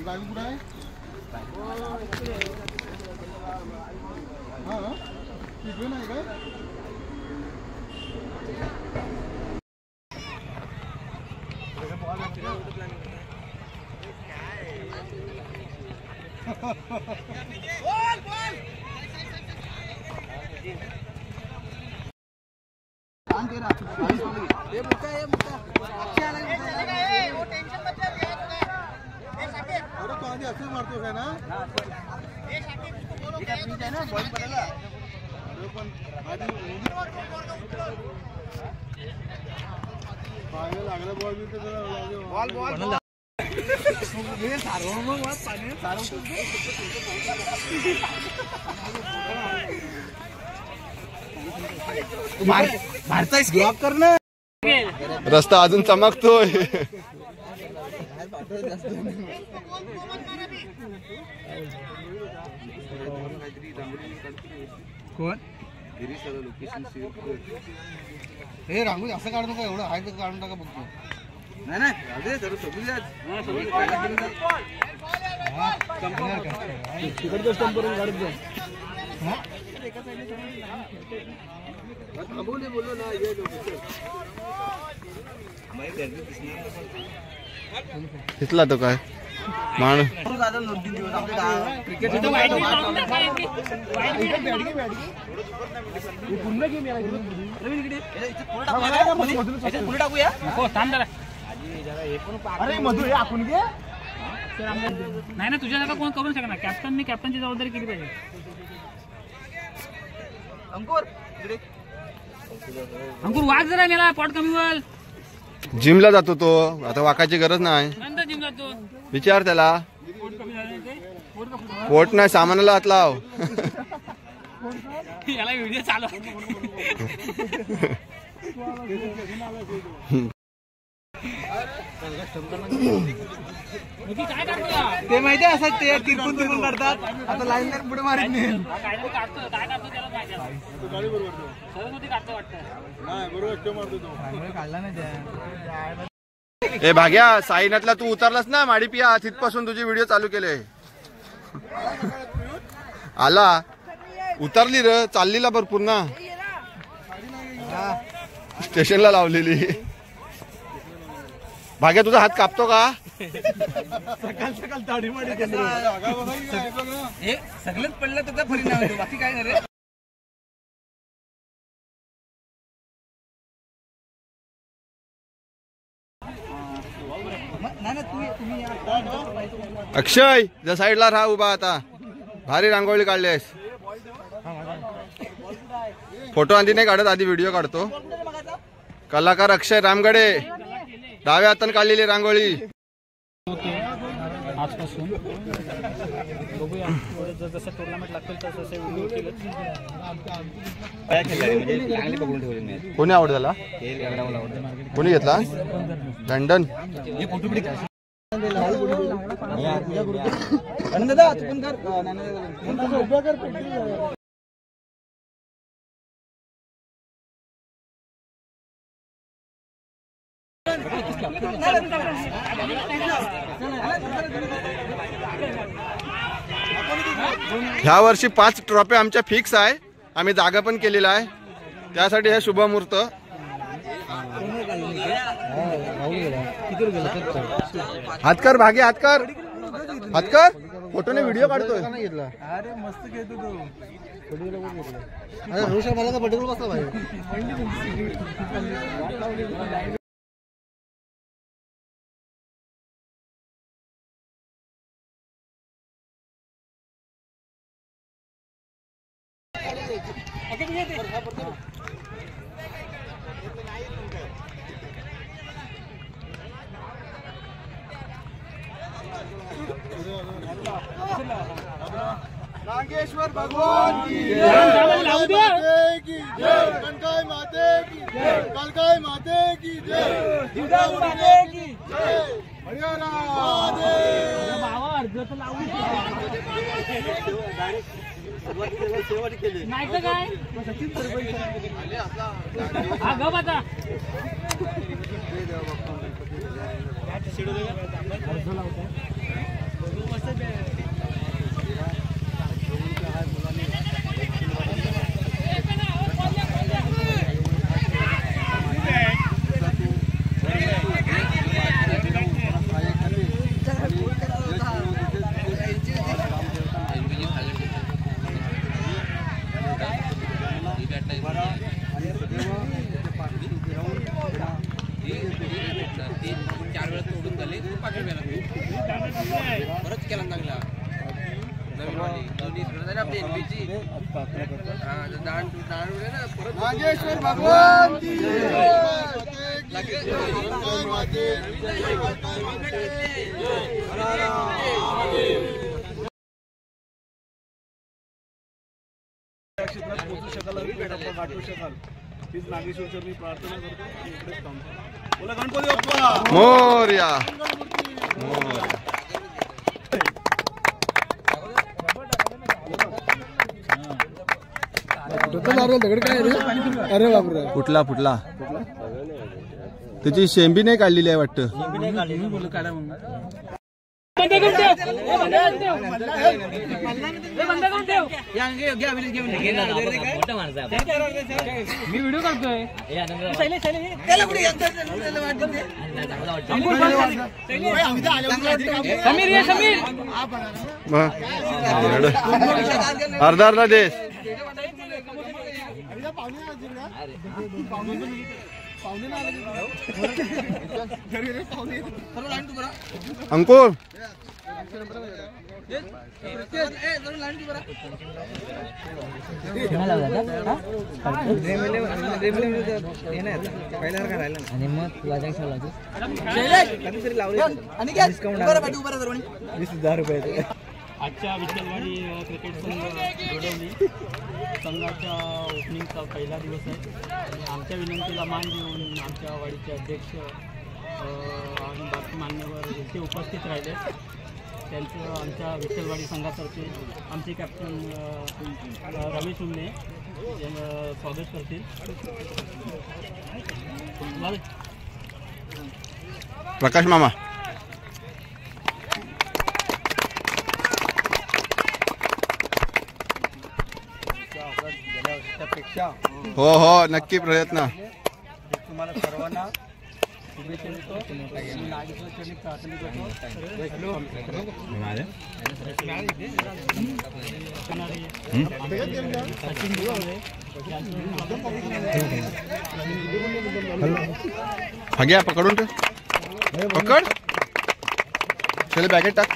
गावी कुठं आहे? हां तिथे नाही काय? असं मारतो काय ना लागला बॉल भारतास ब्लॉक करणं रस्ता अजून चमकतोय. कोण हे रांगोळी असं काढू नका, एवढं आहे तर काढून टाका बघतो. नाही नाही तिकडचं स्टंप करून काढत जाऊ. बोललो ना तिथला तो काय मान अरे मधू हे आपण घे. नाही ना तुझ्या जागा कोण करू शकणार. कॅप्टननी कॅप्टनची जबाबदारी केली पाहिजे. अंकुर वाघ जरा मेला पॉट कमी बोल. जिमला जातो तो आता, वाकाची गरज नाही. नंतर जिम जातो. विचार त्याला. पोट कमी झालं ते पोट का पोट नाही सामानाला हात लाव. याला व्हिडिओ चालू. काय काढतो ते माहिती आहे असं ते तिरकून तिरकून काढतात. आता लाईन लाईन पुढे मारित नाही. काय काढतो काय काढतो त्याला माहिती. गाडी बरोबर सरस्वती काढतो वाटतं. नाही बरोबर एकटं मारतो तो. काढला नाही. ए भाग्या साईनाथला तू उतरलास ना माडी पिया, तिथपासून तुझे व्हिडिओ चालू केले. आला उतरली र, चाललीला भरपूर ना स्टेशनला लावलेली. भाग्या तुझा हात कापतो का? सकाळ सकाळ दाढी माडी सगळंच पडलं त्याचा परिणाम होतो, बाकी काय नाही रे. अक्षय ज्या साईडला राहा उभा, आता भारी रांगोळी काढलीस. फोटो आधी नाही काढत, आधी व्हिडिओ काढतो. कलाकार अक्षय रामगडे डाव्या हाताने काढलेली रांगोळी. आजपासून बघूया जसं टुर्नामेंट लागतील तसं व्हिडिओ केलं. कोणी आवड झाला? कोणी घेतला? लंडन. ह्या वर्षी 5 ट्रॉफी आमच्या फिक्स आहे. आम्ही जागा पण केलेला आहे, त्यासाठी हे शुभ मुहूर्त. हातकर भागे, हातकर हातकर फोटोने व्हिडिओ काढतोय. अरे मस्त घेतो तो. अरे रोशा मला का बटेल बसला भाई. नागेश्वर भगवान की जय, कनकाई माते की जय, कलकाई माते की जय, जिजाऊ माते की जय, हरियाणा नाही तर काय हा ग बाता नागेश्वर भगवान की कनकाई माते क्षेत्रात पोहोचू शकाल आणि पेटप्पा गाठू शकाल हीच नागेश्वरची मी प्रार्थना करतो. इकडेच थांबतो. बोला गणपती बाप्पा मोरया. दगड काय रे? अरे बापरे फुटला त्याची शेंबी नाही काढलेली आहे वाटतं. मी व्हिडिओ करतोय. समीर अर्धा देश. अंकुर आणि मग आजच्या विठ्ठलवाडी क्रिकेट संघ घडवली संघाच्या ओपनिंगचा पहिला दिवस आहे आणि आमच्या विनंतीला मान देऊन आमच्या वाडीचे अध्यक्ष आणि बाकी मान्यवर इथे उपस्थित राहिले. त्यांचं आमच्या विठ्ठलवाडी संघातर्फे आमचे कॅप्टन रमेश उमने यांना स्वागत करतील. प्रकाश मामा हो नक्की प्रयत्न. तुम्हाला सर्वांना शुभेच्छा देतो. नागेश्वरची प्रार्थना करतो. भाग्या पकडून ठेव. पकड चले बॅगेट टाक.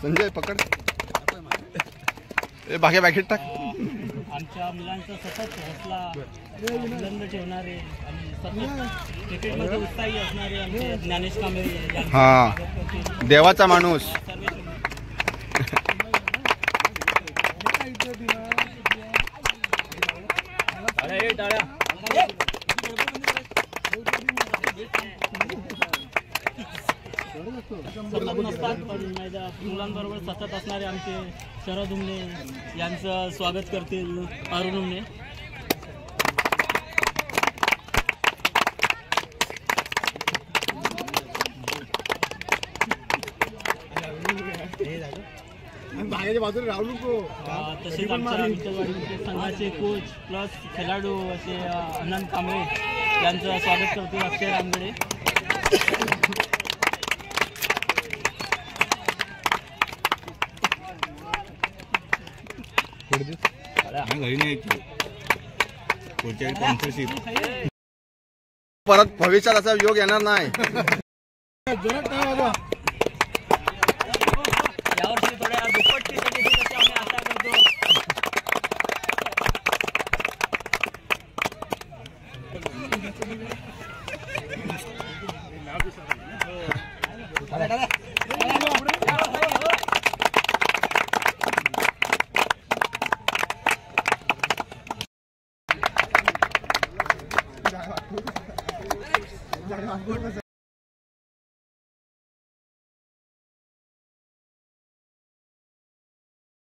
संजय पकड. भाग्या बॅगेट टाक. आमच्या मुलांचा सतत हौसला बुलंद ठेवणारे आणि सतत क्रिकेटमध्ये उत्साही असणारे आमचे ज्ञानेश कांबळे. हा देवाचा माणूस. सतत नसतात पण मुलांबरोबर सतत असणारे आमचे शरद उमने यांचं स्वागत करतील अरुण उमने. तसेच आमच्या विठ्ठलवाडी संघाचे कोच प्लस खेळाडू असे आनंद कांबळे यांचं स्वागत करतील अक्षय रामगडे. परत भविष्यात असा योग येणार नाही. यावर्षी थोड्या दुप्पट आम्ही आशा करतो.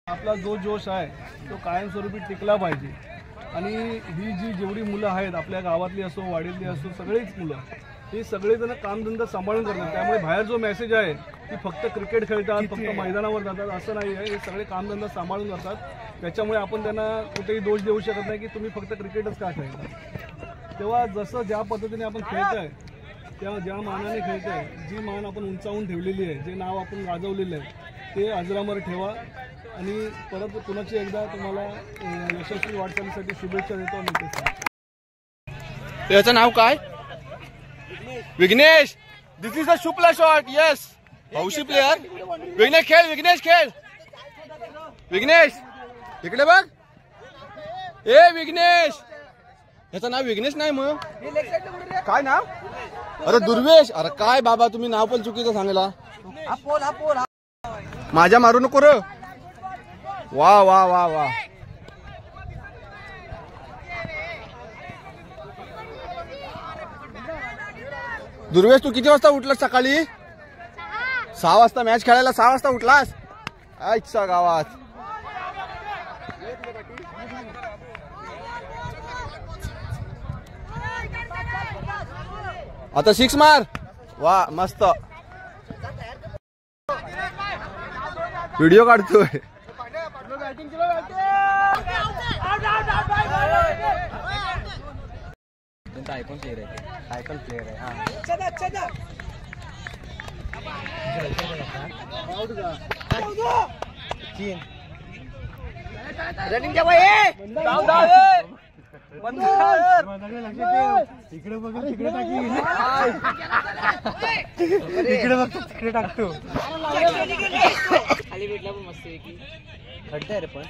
आपला जो जोश आहे तो कायमस्वरूपी टिकला पाहिजे. आणि ही जी जेवढी मुलं आहेत आपल्या गावातली असो वाडीतली असो सगळीच मुलं हे सगळेजण कामधंदा सांभाळून करतात. त्यामुळे बाहेर जो मेसेज आहे की फक्त क्रिकेट खेळतात फक्त मैदानावर जातात असं नाही आहे. हे सगळे कामधंदा सांभाळून करतात. त्याच्यामुळे आपण त्यांना कुठेही दोष देऊ शकत नाही की तुम्ही फक्त क्रिकेटच का खेळता. तेव्हा जसं ज्या पद्धतीने आपण खेळताय त्या ज्या मानाने खेळताय जी मान आपण उंचावून ठेवलेली आहे जे नाव आपण गाजवलेलं आहे ते अजरामर ठेवा. आणि परत पुन्हा एकदा तुम्हाला यशस्वी वाटचालीसाठी शुभेच्छा देतो. त्याचं नाव काय? विघ्नेश. दिस इज द शुपला शॉट. येस हौशी प्लेअर. विघ्नेश खेळ, विघ्नेश खेळ. विघ्नेश इकडे बघ. ए विघ्नेश, याचं नाव विघ्नेश नाही मग काय नाव? अरे दुर्वेश. अरे काय बाबा तुम्ही नाव पण चुकीचं सांगला. माझ्या मारू नको र. वा वा वा वा. दुर्वेश तू किती वाजता उठलास सकाळी? 6 वाजता मॅच खेळायला 6 वाजता उठलास? आजच्या गावात आता 6 मार. वा मस्त व्हिडिओ काढतोय. आयकॉन प्लेअर आहे. रनिंग द्या बाई. इकडे बघ, तिकडे टाकी. इकडे बघ, तिकडे टाकतो. खाली भेटला पण मस्त आहे की खड्डे रे पण.